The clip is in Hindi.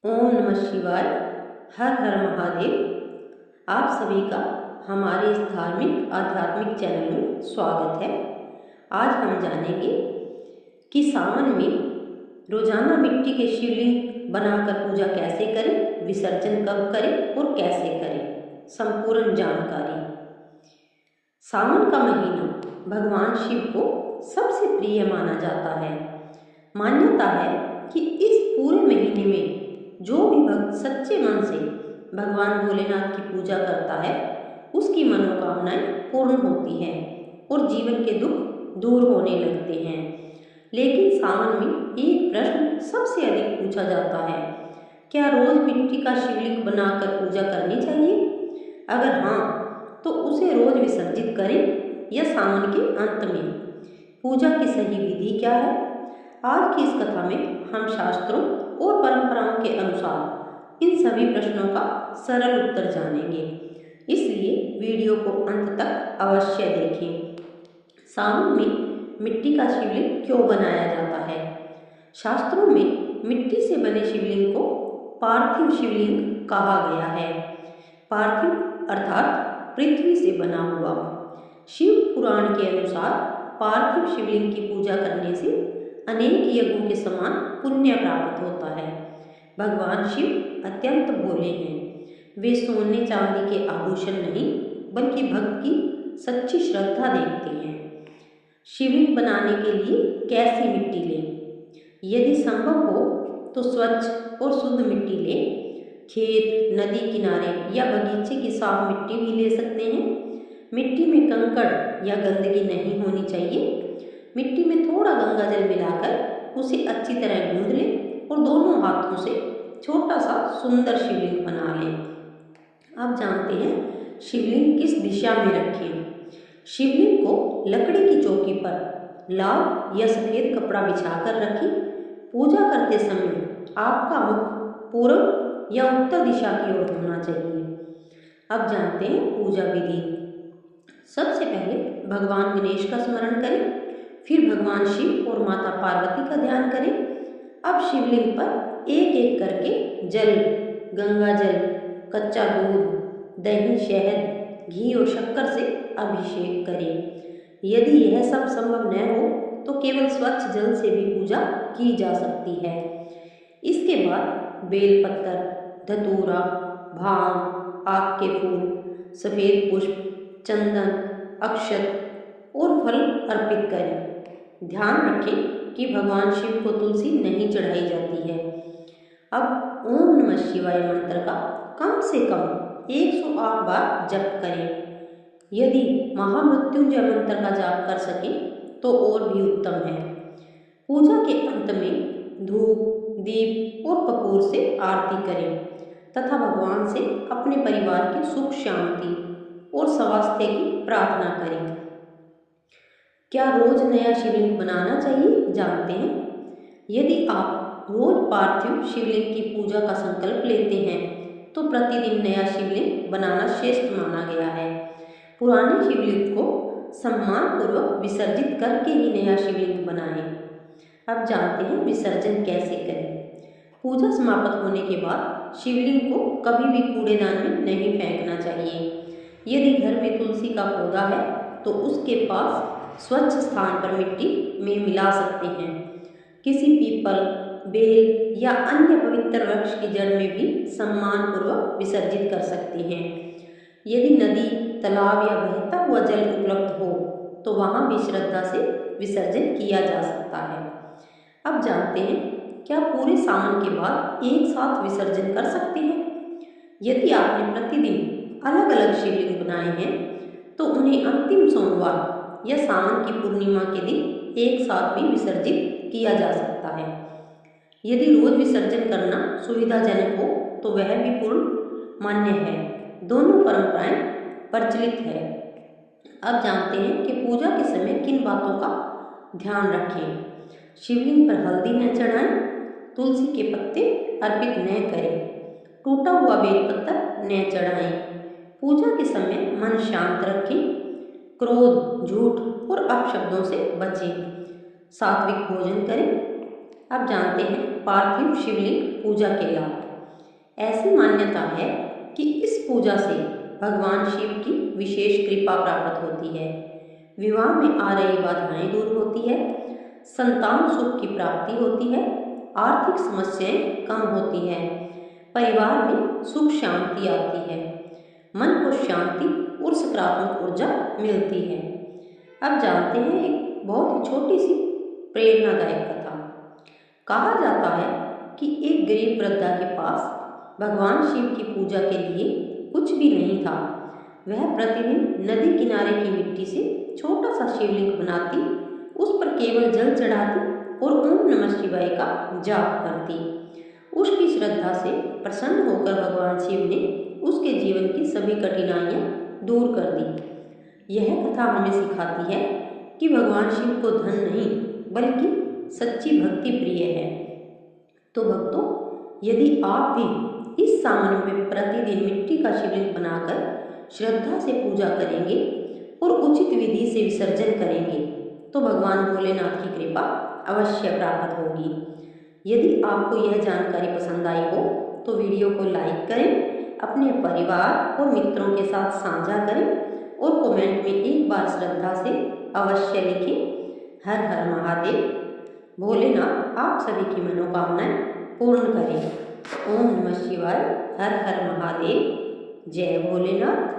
ओम नमः शिवाय। हर हर महादेव। आप सभी का हमारे इस धार्मिक आध्यात्मिक चैनल में स्वागत है। आज हम जानेंगे कि सावन में रोजाना मिट्टी के शिवलिंग बनाकर पूजा कैसे करें, विसर्जन कब करें और कैसे करें। संपूर्ण जानकारी। सावन का महीना भगवान शिव को सबसे प्रिय माना जाता है। मान्यता है कि इस पूरे महीने में जो भी भक्त सच्चे मन से भगवान भोलेनाथ की पूजा करता है उसकी मनोकामनाएं पूर्ण होती हैं और जीवन के दुख दूर होने लगते हैं। लेकिन सावन में एक प्रश्न सबसे अधिक पूछा जाता है, क्या रोज मिट्टी का शिवलिंग बनाकर पूजा करनी चाहिए? अगर हाँ तो उसे रोज विसर्जित करें या सावन के अंत में? पूजा की सही विधि क्या है? आज की इस कथा में हम शास्त्रों और परंपराओं के अनुसार इन सभी प्रश्नों का सरल उत्तर जानेंगे, इसलिए वीडियो को अंत तक अवश्य देखें। सावन में मिट्टी का शिवलिंग क्यों बनाया जाता है? शास्त्रों में मिट्टी से बने शिवलिंग को पार्थिव शिवलिंग कहा गया है। पार्थिव अर्थात पृथ्वी से बना हुआ। शिव पुराण के अनुसार पार्थिव शिवलिंग की पूजा करने से अनेक यज्ञों के समान पुण्य प्राप्त होता है। भगवान शिव अत्यंत भोले हैं। वे सोने चांदी के आभूषण नहीं बल्कि भक्त की सच्ची श्रद्धा देखते हैं। शिवलिंग बनाने के लिए कैसी मिट्टी लें? यदि संभव हो तो स्वच्छ और शुद्ध मिट्टी लें। खेत, नदी किनारे या बगीचे की साफ मिट्टी भी ले सकते हैं। मिट्टी में कंकड़ या गंदगी नहीं होनी चाहिए। मिट्टी में थोड़ा गंगा जल मिलाकर उसे अच्छी तरह गूंथ लें और दोनों हाथों से छोटा सा सुंदर शिवलिंग बना लें। अब जानते हैं शिवलिंग किस दिशा में रखें। शिवलिंग को लकड़ी की चौकी पर लाल या सफ़ेद कपड़ा बिछाकर रखें। पूजा करते समय आपका मुख पूर्व या उत्तर दिशा की ओर होना चाहिए। अब जानते हैं पूजा विधि। सबसे पहले भगवान गणेश का स्मरण करें, फिर भगवान शिव और माता पार्वती का ध्यान करें। अब शिवलिंग पर एक एक करके जल, गंगा जल, कच्चा दूध, दही, शहद, घी और शक्कर से अभिषेक करें। यदि यह सब संभव न हो तो केवल स्वच्छ जल से भी पूजा की जा सकती है। इसके बाद बेलपत्र, धतूरा, भांग, आक के फूल, सफ़ेद पुष्प, चंदन, अक्षत और फल अर्पित करें। ध्यान रखें कि भगवान शिव को तुलसी नहीं चढ़ाई जाती है। अब ओम नमः शिवाय मंत्र का कम से कम 108 बार जप करें। यदि महामृत्युंजय मंत्र का जाप कर सकें तो और भी उत्तम है। पूजा के अंत में धूप, दीप और कपूर से आरती करें तथा भगवान से अपने परिवार की सुख शांति और स्वास्थ्य की प्रार्थना करें। क्या रोज नया शिवलिंग बनाना चाहिए? जानते हैं। यदि आप रोज पार्थिव शिवलिंग की पूजा का संकल्प लेते हैं तो प्रतिदिन नया शिवलिंग बनाना श्रेष्ठ माना गया है। पुराने शिवलिंग को सम्मानपूर्वक विसर्जित करके ही नया शिवलिंग बनाएं। अब जानते हैं विसर्जन कैसे करें। पूजा समाप्त होने के बाद शिवलिंग को कभी भी कूड़ेदान में नहीं फेंकना चाहिए। यदि घर में तुलसी का पौधा है तो उसके पास स्वच्छ स्थान पर मिट्टी में मिला सकते हैं। किसी पीपल, बेल या अन्य पवित्र वृक्ष की जड़ में भी सम्मानपूर्वक विसर्जित कर सकते हैं। यदि नदी, तालाब या बहता हुआ जल उपलब्ध हो तो वहाँ भी श्रद्धा से विसर्जन किया जा सकता है। अब जानते हैं क्या पूरे सावन के बाद एक साथ विसर्जन कर सकते हैं? यदि आपने प्रतिदिन अलग अलग शिवलिंग बनाए हैं तो उन्हें अंतिम सोमवार या सावन की पूर्णिमा के दिन एक साथ भी विसर्जित किया जा सकता है। यदि रोज विसर्जन करना सुविधाजनक हो तो वह भी पूर्ण मान्य है। दोनों परंपराएं प्रचलित है। अब जानते हैं कि पूजा के समय किन बातों का ध्यान रखें। शिवलिंग पर हल्दी न चढ़ाएं, तुलसी के पत्ते अर्पित न करें, टूटा हुआ बेलपत्र न चढ़ाएं। पूजा के समय मन शांत रखें, क्रोध, झूठ और अपशब्दों से बचें, सात्विक भोजन करें। अब जानते हैं पार्थिव शिवलिंग पूजा के लाभ। ऐसी मान्यता है कि इस पूजा से भगवान शिव की विशेष कृपा प्राप्त होती है, विवाह में आ रही बाधाएं दूर होती है, संतान सुख की प्राप्ति होती है, आर्थिक समस्याएं कम होती हैं, परिवार में सुख शांति आती है, मन को शांति और सकारात्मक ऊर्जा मिलती है। अब जानते हैं एक बहुत ही छोटी सी प्रेरणादायक कथा। कहा जाता है कि एक गरीब वृद्धा के पास भगवान शिव की पूजा के लिए कुछ भी नहीं था। वह प्रतिदिन नदी किनारे की मिट्टी से छोटा सा शिवलिंग बनाती, उस पर केवल जल चढ़ाती और ओम नमः शिवाय का जाप करती। उसकी श्रद्धा से प्रसन्न होकर भगवान शिव ने उसके जीवन की सभी कठिनाइयां दूर कर दी। यह कथा हमें सिखाती है कि भगवान शिव को धन नहीं बल्कि सच्ची भक्ति प्रिय है। तो भक्तों, यदि आप भी इस सावन में प्रतिदिन मिट्टी का शिवलिंग बनाकर श्रद्धा से पूजा करेंगे और उचित विधि से विसर्जन करेंगे तो भगवान भोलेनाथ की कृपा अवश्य प्राप्त होगी। यदि आपको यह जानकारी पसंद आई हो तो वीडियो को लाइक करें, अपने परिवार और मित्रों के साथ साझा करें और कमेंट में एक बार श्रद्धा से अवश्य लिखें। हर हर महादेव। भोलेनाथ आप सभी की मनोकामनाएं पूर्ण करें। ओम नमः शिवाय। हर हर महादेव। जय भोलेनाथ।